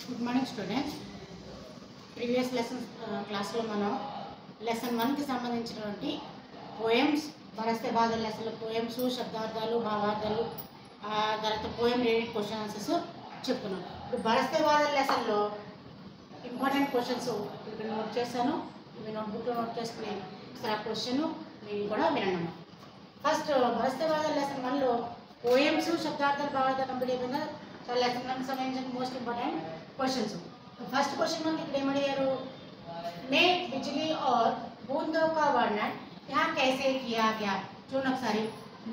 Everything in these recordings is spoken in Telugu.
Good morning students. Previous lessons క్లాస్లో మనం లెసన్ 1కి సంబంధించినటువంటి పోయమ్స్ బరస్తే బాధల లెసన్లో పోయమ్స్ శబ్దార్థాలు భావార్థాలు తర్వాత పోయం రీడింగ్ క్వశ్చన్ ఆన్సర్స్ చెప్పుకున్నాం. ఇప్పుడు బరస్తే బాధల లెసన్లో ఇంపార్టెంట్ క్వశ్చన్స్ ఇక్కడ నోట్ చేశాను. మీ నోట్బుక్లో నోట్ చేసుకుని ఒకసారి ఆ క్వశ్చన్ మీరు కూడా వినండి. ఫస్ట్ బరస్తే బాధల లెసన్ 1లో పోయమ్స్ శబ్దార్థాలు భావార్థాలు కంప్లీట్ అయిపోయిందా? చాలా లెసన్ 1కి సంబంధించిన మోస్ట్ ఇంపార్టెంట్ క్वेश्चंस. फर्स्ट क्वेश्चन मन इकडे मडियारो में बिजली और बूंदों का वर्णन यहाँ कैसे किया गया? చూడండి ఒకసారి.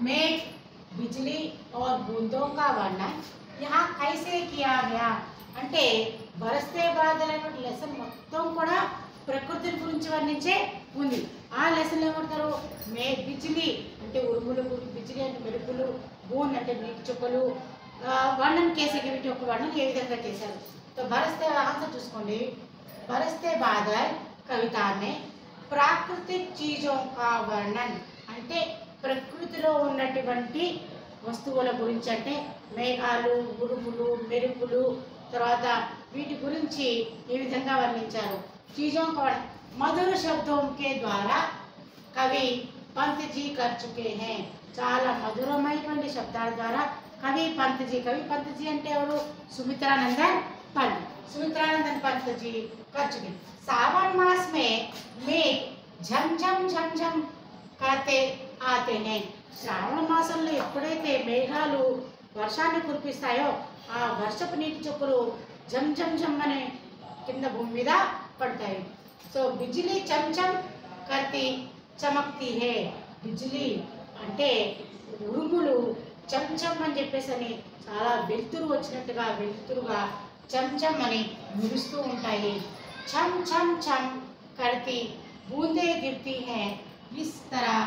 में बिजली और बूंदों का वर्णन यहाँ कैसे किया गया అంటే బరస్తే బాధలైన లెసన్ మొత్తం కూడా ప్రకృతి గురించి వర్ణించే ఉంది. ఆ లెసన్ ఏమంటారు? మే బిజ్లీ అంటే ఉరుములు, బిజ్లీ అంటే మెరుపులు, బూంద్ అంటే నీటి చుక్కలు, वर्णन कैसे वीటి యొక్క వర్ణన ఏ విధంగా చేశారు? तो बरसते आंसर చూసుకోండి. बरसते बादल कविता में प्राकृतिक चीजों का वर्णन అంటే ప్రకృతిలో ఉన్నటువంటి వస్తువుల గురించి అంటే మేఘాలు, ఉరుములు, మెరుపులు తర్వాత వీటి గురించి ఏ విధంగా వర్ణించారు? चीजों का मधुर शब्दों के द्वारा कवि पंत जी कर चुके हैं. చాలా మధురమైనటువంటి శబ్దాల ద్వారా कवि पंत जी అంటే ఎవరు? సుమిత్రానందన్ पंत. सुमित्रानंदन पंत जी कर चुके. सावन मास में मेघ झमझम झमझम करते आते हैं. శ్రావణ మాసంలో ఎప్పుడైతే మేఘాలు వర్షాన్ని కురిపిస్తాయో ఆ వర్షపు నీటి చుక్కలు జమ్ జమ్ జమ్ అనే కింద భూమి మీద పడతాయి. సో బిజ్లీ చంచం కర్తి చమక్తి హే. బిజ్లీ అంటే ఉరుములు చంచం అని చెప్పేసి చాలా వెలుతురు వచ్చినట్టుగా వెలుతురుగా चमचम అని మురుస్తూ ఉంటాయి. छम छम छम करती बूंदे गिरती हैं. इस तरह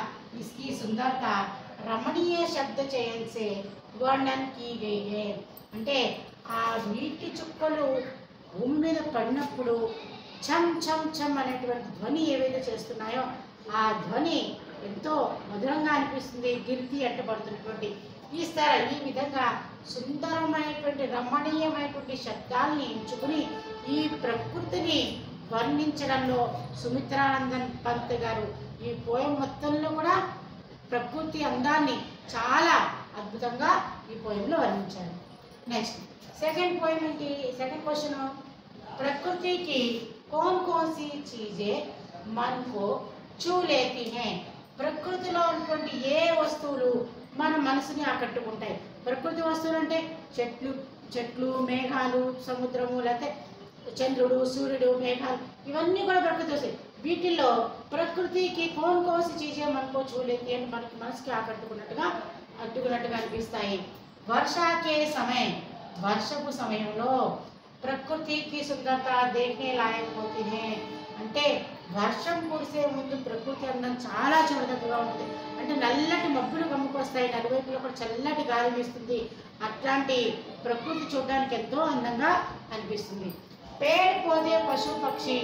इसकी सुंदरता रमणीय शब्द चयन से वर्णन की गई है. అంటే ఆ నీటి చుక్కలు భూమి మీద పడినప్పుడు ఛమ్ ఛమ్ ఛమ్ అనేటువంటి ధ్వని ఏవైతే చేస్తున్నాయో ఆ ధ్వని ఎంతో మధురంగా అనిపిస్తుంది. గిరితి అంటే పడుతున్నటువంటి ఈ విధంగా సుందరమైనటువంటి రమణీయమైనటువంటి శబ్దాలని ఎంచుకుని ఈ ప్రకృతిని వర్ణించడంలో సుమిత్రానందన్ పంత్ గారు ఈ పోయం మొత్తంలో కూడా ప్రకృతి అందాన్ని చాలా అద్భుతంగా ఈ పోయంలో వర్ణించారు. నెక్స్ట్ సెకండ్ పోయం ఏంటి? Second question. ప్రకృతి की कौन सी चीजें मन को छू लेती हैं. ప్రకృతిలో ఉన్నటువంటి ఏ వస్తువులు మన మనసుని ఆకట్టుకుంటాయి? ప్రకృతి వస్తువులు అంటే చెట్లు, మేఘాలు, సముద్రము, లేకపోతే చంద్రుడు, సూర్యుడు, మేఘాలు ఇవన్నీ కూడా ప్రకృతి వస్తాయి. వీటిల్లో ప్రకృతికి కోసి చీజే మనకో చూలేతి అని మనకి మనసుకి ఆకట్టుకున్నట్టుగా అనిపిస్తాయి. వర్షాకే సమయం వర్షపు సమయంలో ప్రకృతికి సుందరత దేఖనే లాయక్ హోతీ హై. అంటే వర్షం కురిసే ముందు ప్రకృతి అందం చాలా చూడదగ్గగా ఉంటుంది. అంటే నల్లటి మబ్బులు కమ్ముకొస్తాయి, నలువైపులో కూడా చల్లటి గాలి వీస్తుంది. అట్లాంటి ప్రకృతి చూడడానికి ఎంతో అందంగా అనిపిస్తుంది. పేడ్ పోదే పశు పక్షి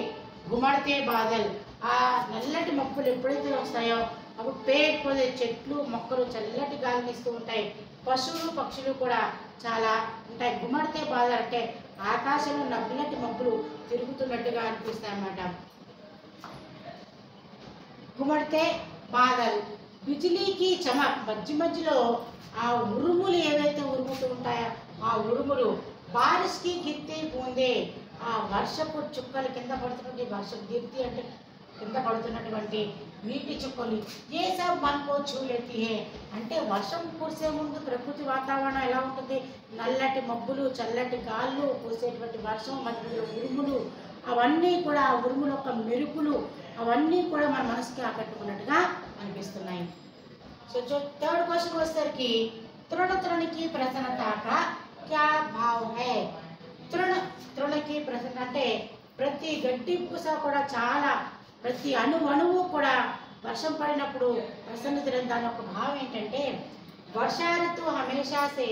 గుమడితే బాదల్. ఆ నల్లటి మబ్బులు ఎప్పుడైతే వస్తాయో అప్పుడు పేడ్ పోదే చెట్లు మొక్కలు చల్లటి గాలిని ఇస్తూ ఉంటాయి. పశువులు పక్షులు కూడా చాలా ఉంటాయి. గుమడితే బాదల్ అంటే ఆకాశంలో నల్లటి మబ్బులు తిరుగుతున్నట్టుగా అనిపిస్తాయి అన్నమాట. గుమడితే బాదల్ బిజ్లీకి చమక్ మధ్యలో ఆ ఉరుములు ఏవైతే ఉరుముతూ ఉంటాయో ఆ ఉరుములు బారిష్కి గిర్తి బూందే ఆ వర్షపు చుక్కలు కింద పడుతున్నటువంటి వర్షపు గిర్తి అంటే కింద పడుతున్నటువంటి నీటి చుక్కలు ఏ సబ్ మనకో చూలేతి హే. అంటే వర్షం కురిసే ముందు ప్రకృతి వాతావరణం ఎలా ఉంటుంది? నల్లటి మబ్బులు, చల్లటి గాళ్ళు, కురిసేటువంటి వర్షం, మధ్యలో ఉరుములు, అవన్నీ కూడా ఆ ఉరుముల యొక్క మెరుపులు అవన్నీ కూడా మన మనసుకి ఆకట్టుకున్నట్టుగా అనిపిస్తున్నాయి. సో థర్డ్ క్వశ్చన్ వచ్చేసరికి తృణకి ప్రసన్నత కా క్యా భావ్ హై. తృణకి ప్రసన్న అంటే ప్రతి గడ్డి పూస కూడా చాలా ప్రతి అణువు కూడా వర్షం పడినప్పుడు ప్రసన్నత. దాని యొక్క భావం ఏంటంటే వర్షా ఋతు హమేషా సే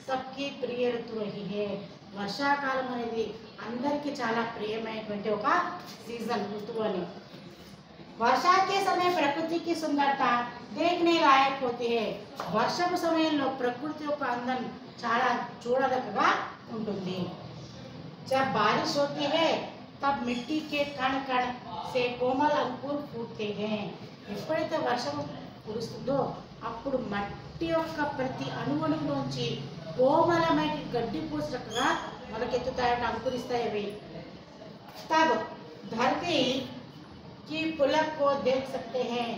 సబ్కి ప్రియ ఋతు రహీ హై. వర్షాకాలం అనేది అందరికీ చాలా ప్రియమైనటువంటి ఒక సీజన్, ఋతువు అని. వర్షాకే సమయం ప్రకృతికి సుందరత దేఖనే లాయక్ హోతీ హై. వర్షపు సమయంలో ప్రకృతి యొక్క అందం చాలా చూడదగ్గగా ఉంటుంది. जब बारिश होती है तब मिट्टी के कण कण से कोमल अंकुर फूटते हैं. ఎప్పుడైతే వర్షం కురుస్తుందో అప్పుడు మట్టి యొక్క ప్రతి అణువణువులోంచి కోమలమైన గడ్డి పూసగా మనకెత్తుతాయట, అంకురిస్తాయి అవి. तब धरती की पुलक को देख सकते हैं.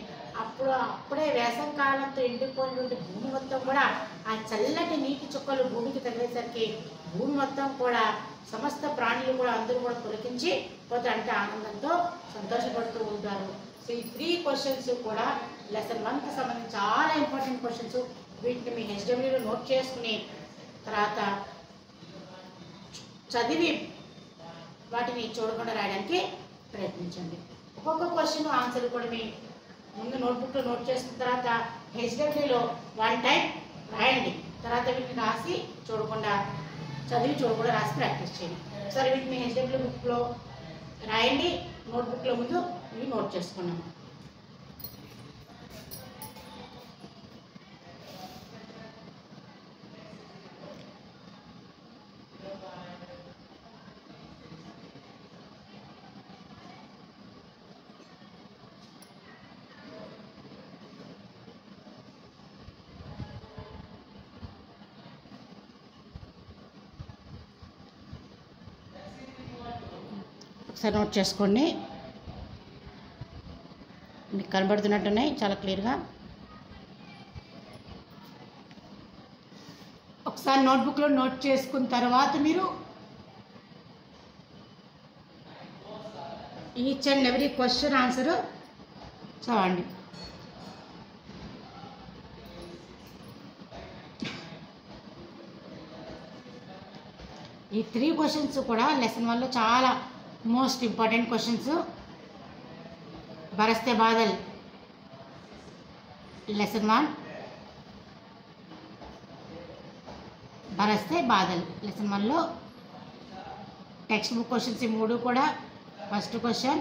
అప్పుడు అప్పుడే వేసవి కాలంతో ఎండిపోయినటువంటి భూమి మొత్తం కూడా ఆ చల్లటి నీటి చుక్కలు భూమికి తగిలేసరికి భూమి మొత్తం కూడా సమస్త ప్రాణులు కూడా అందరూ కూడా పులకించి పోతే అంటే ఆనందంతో సంతోషపడుతూ ఉంటారు. సో ఈ 3 క్వశ్చన్స్ కూడా లెసన్ 1కి సంబంధించి చాలా ఇంపార్టెంట్ క్వశ్చన్స్. వీటిని మీ హెచ్డబ్ల్యూలో నోట్ చేసుకుని తర్వాత చదివి వాటిని చూడకుండా రాయడానికి ప్రయత్నించండి. ఒక్కొక్క క్వశ్చన్ ఆన్సర్ కూడా మీ ముందు నోట్బుక్లో నోట్ చేసుకున్న తర్వాత హెచ్డబ్ల్యూలో 1 టైం రాయండి. తర్వాత వీటిని రాసి చూడకుండా చదివి చూడకుండా రాసి ప్రాక్టీస్ చేయండి. సరే, వీటిని హెచ్డబ్ల్యూ బుక్లో రాయండి, నోట్బుక్లో ముందు ఇవి నోట్ చేసుకున్నాము. ఒకసారి నోట్ చేసుకోండి, మీకు కనబడుతున్నట్టున్నాయి చాలా క్లియర్గా. ఒకసారి నోట్బుక్లో నోట్ చేసుకున్న తర్వాత మీరు each and every question answer చదవండి. ఈ 3 క్వశ్చన్స్ కూడా లెసన్ 1లో చాలా मोस्ट इम्पॉर्टेंट क्वेश्चंस. बरसते बादल लेसन 1, बरसते बादल लेसन 1లో टेक्स्ट बुक क्वेश्चंस 3 కూడా. फर्स्ट क्वेश्चन,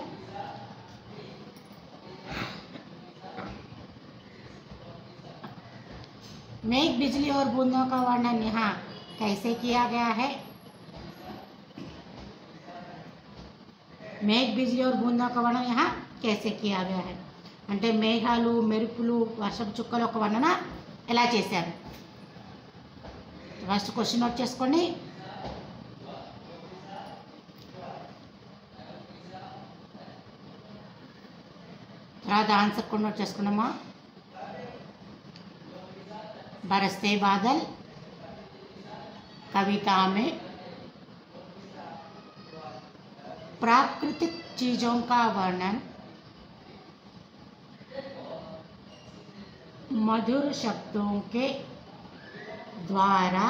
मेघ बिजली और बूंदों का वर्णन यहाँ कैसे किया गया है. మేఘ బిజ్లీ और బూందా का वर्णन यहाँ कैसे किया गया है అంటే మేఘాలు, మెరుపులు, వర్షపు చుక్కల ఒక వర్ణన ఎలా చేశారు. ఫస్ట్ క్వశ్చన్ నోట్ చేసుకోండి. తర్వాత ఆన్సర్ కూడా నోట్ చేసుకున్నామా. बरसते बादल कविता में प्राकृतिक चीज़ों का वर्णन मधुर शब्दों के द्वारा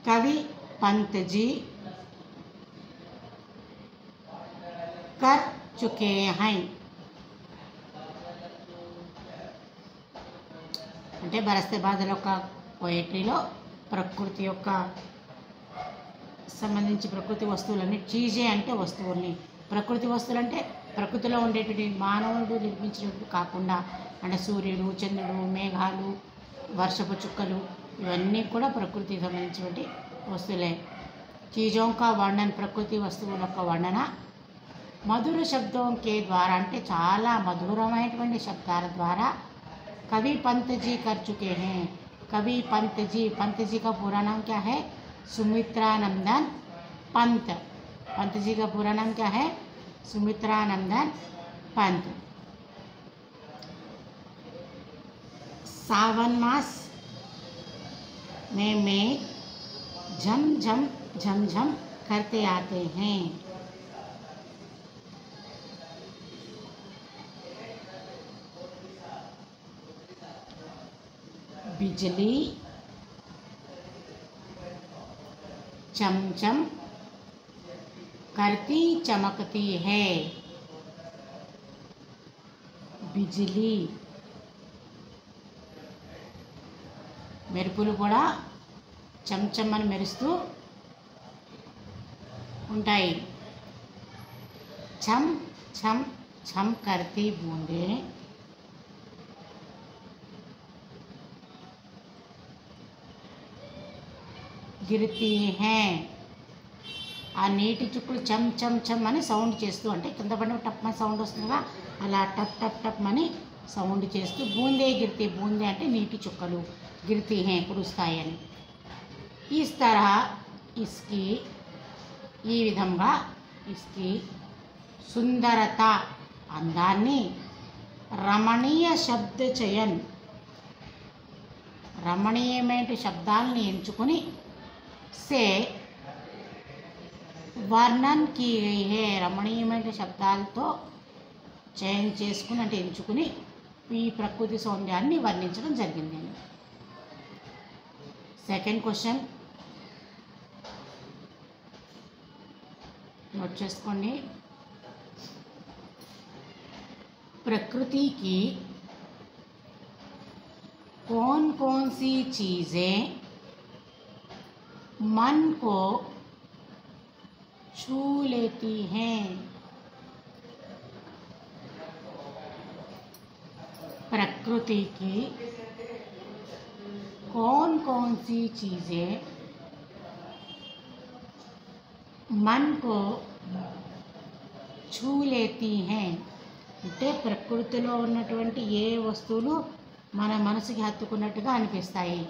कवि पंत जी कर चुके हैं. అంటే బరస్తే బాధల యొక్క పోయట్రీలో ప్రకృతి యొక్క సంబంధించి ప్రకృతి వస్తువులన్నీ, చీజే అంటే వస్తువుల్ని, ప్రకృతి వస్తువులు అంటే ప్రకృతిలో ఉండేటువంటి మానవుడు నిర్మించినట్టు కాకుండా అంటే సూర్యుడు, చంద్రుడు, మేఘాలు, వర్షపు చుక్కలు ఇవన్నీ కూడా ప్రకృతికి సంబంధించినటువంటి వస్తువులే. చీజోं का वर्णन ప్రకృతి వస్తువుల యొక్క వర్ణన మధుర శబ్దం కే ద్వారా అంటే చాలా మధురమైనటువంటి శబ్దాల ద్వారా कवि पंत जी कर चुके हैं. कवि पंत जी का पूरा नाम क्या है? सुमित्रानंदन पंत. पंत जी का पूरा नाम क्या है? सुमित्रानंदन पंत. सावन मास में मेघ झम झम झम झम करते आते हैं. बिजली चमचम करती चमकती है. बिजली మెరుపులు కూడా చంచమ్మని మెరుస్తూ ఉంటాయి. छम छम छम करती बूंदें గిరితీ హే. ఆ నీటి చుక్కలు చమ్ చమ్ చమ్ అని సౌండ్ చేస్తూ, అంటే కింద పడిన టప్ అని సౌండ్ వస్తుందిగా, అలా టప్ టప్ టప్ అని సౌండ్ చేస్తూ బూందే గిరితే, బూందే అంటే నీటి చుక్కలు, గిరితీ హే కురుస్తాయి అని. ఇస్ తరహ ఇస్కి, ఈ విధంగా, ఇస్కి సుందరత అందాన్ని, రమణీయ శబ్ద చయన్, రమణీయమైన శబ్దాలని ఎంచుకొని, సే వర్ణన్ కీ గయి హే, రమణీయమైన శబ్దాలతో చయన్ చేసుకుని అంటే ఎంచుకుని ఈ ప్రకృతి సౌందర్యాన్ని వర్ణించడం జరిగింది. సెకండ్ క్వశ్చన్ నోట్ చేసుకోండి. प्रकृति की कौन कौन सी चीज़ें मन को छू लेती हैं? प्रकृति की कौन कौन सी चीज़ें मन को छू लेती हैं? అంటే ప్రకృతిలో ఉన్నటువంటి ఏ వస్తువులు మన మనసుకి హత్తుకున్నట్టుగా అనిపిస్తాయి.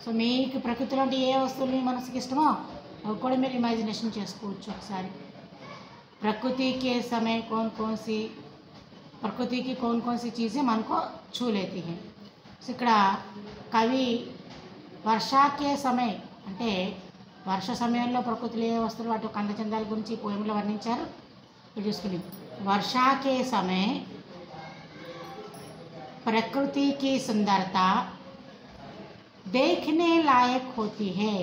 సో మీకు ప్రకృతిలో అంటే ఏ వస్తువులు మీ మనసుకి ఇష్టమో అవి కూడా మీరు ఇమాజినేషన్ చేసుకోవచ్చు ఒకసారి. ప్రకృతి కే समय कौन कौन सी, ప్రకృతి की कौन कौन सी चीज़ें मन को छू लेती हैं. సో ఇక్కడ కవి వర్షాకే సమయ అంటే వర్ష సమయంలో ప్రకృతిలో ఏ వస్తువులు వాటి కందచందాల గురించి పోయంలో వర్ణించారు. చూసుకుని वर्षा के समय प्रकृति की सुंदरता देखने लायक होती है.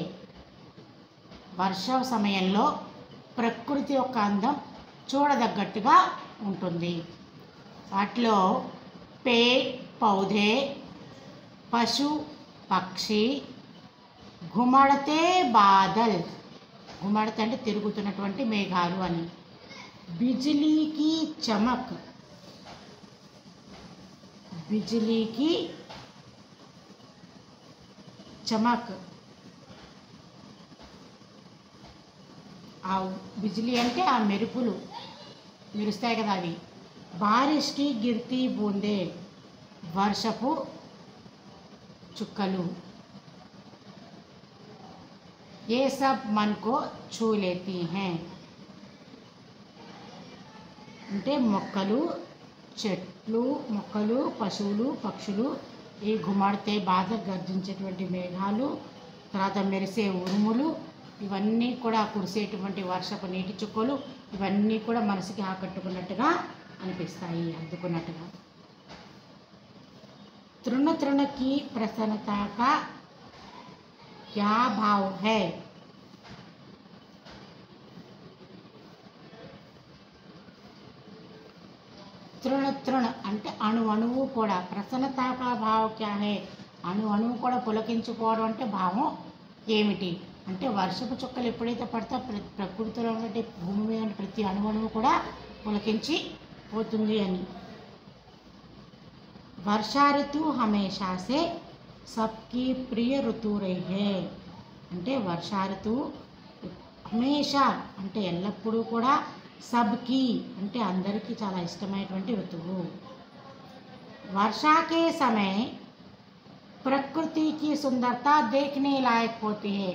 వర్ష సమయంలో ప్రకృతి యొక్క అందం చూడదగ్గట్టుగా ఉంటుంది. వాటిలో पेड़ पौधे, पशु पक्षी, घुमड़ते बादल, घुमड़ते అంటే తిరుగుతున్నటువంటి మేఘాలు అని, बिजली की चमक, बिजली की चमक, ఆ బిజిలీ అంటే ఆ మెరుపులు మెరుస్తాయి కదా అవి. बारिश की गिरती बूंदे, వర్షపు చుక్కలు. ये सब मन को छू लेती हैं. అంటే మొక్కలు, చెట్లు, మొక్కలు, పశువులు, పక్షులు, ఈ గుమ్మడితే బాధ గర్జించేటువంటి మేఘాలు, తర్వాత మెరిసే ఉరుములు, ఇవన్నీ కూడా కురిసేటువంటి వర్షపు నీటి చుక్కలు, ఇవన్నీ కూడా మనసుకి ఆకట్టుకున్నట్టుగా అనిపిస్తాయి, అద్దుకున్నట్టుగా. तृण तृण की प्रसन्नता का क्या भाव है? తృణ తృణ అంటే అణు అణువు కూడా, ప్రసన్నతా కా భావ క్యా హే, అణు అణువు కూడా పులకించుకోవడం అంటే భావం ఏమిటి అంటే, వర్షపు చుక్కలు ఎప్పుడైతే పడితే ప్రకృతిలో ఉన్నటువంటి భూమి మీద ప్రతి అణు అణువు కూడా పులకించి పోతుంది అని. వర్షా ఋతు హమేషా సే సబ్కి ప్రియ ఋతు రహీ హే, అంటే వర్షా ఋతువు హమేషా అంటే ఎల్లప్పుడూ కూడా, సబ్కి అంటే అందరికీ చాలా ఇష్టమైనటువంటి ఋతువు. వర్షాకే సమయ ప్రకృతికి సుందరత దేఖనే లాయక్ హోతీ హై,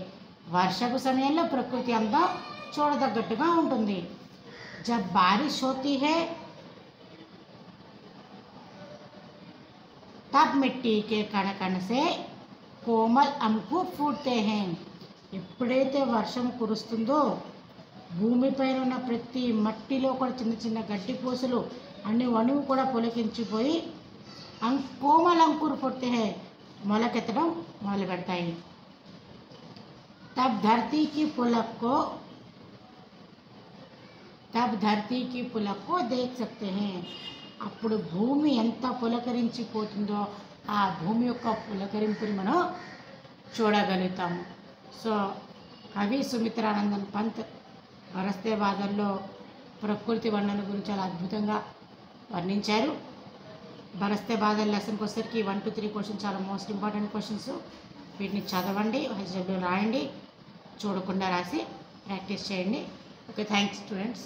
వర్షపు సమయంలో ప్రకృతి అందం చూడదగ్గట్టుగా ఉంటుంది. జబ్ బారిష్ హోతీ హై तब मिट्टी के कण कण से कोमल अंकुर फूटते हैं, ఎప్పుడైతే వర్షం కురుస్తుందో భూమిపైన ఉన్న ప్రతి మట్టిలో కూడా చిన్న చిన్న గడ్డి పూసలు అన్ని అణువు కూడా పులకించిపోయి కోమల్ అంకుర్ ఫుట్తే హై, మొలకెత్తడం మొదలు పెడతాయి. తబ్ ధరతీ కి పులక్ కో దేఖ్ సక్తే హై, అప్పుడు భూమి ఎంత పులకరించిపోతుందో ఆ భూమి యొక్క పులకరింపుని మనం చూడగలుగుతాము. సో కవి సుమిత్రానందన్ పంత్ బరస్తే బాదల్లో ప్రకృతి వర్ణన గురించి చాలా అద్భుతంగా వర్ణించారు. బరస్తే బాదల్ లెసన్కి వచ్చేసరికి 1 to 3 క్వశ్చన్స్ చాలా మోస్ట్ ఇంపార్టెంట్ క్వశ్చన్స్. వీటిని చదవండి, హెచ్డబ్ల్యూ రాయండి, చూడకుండా రాసి ప్రాక్టీస్ చేయండి. Okay, thanks students.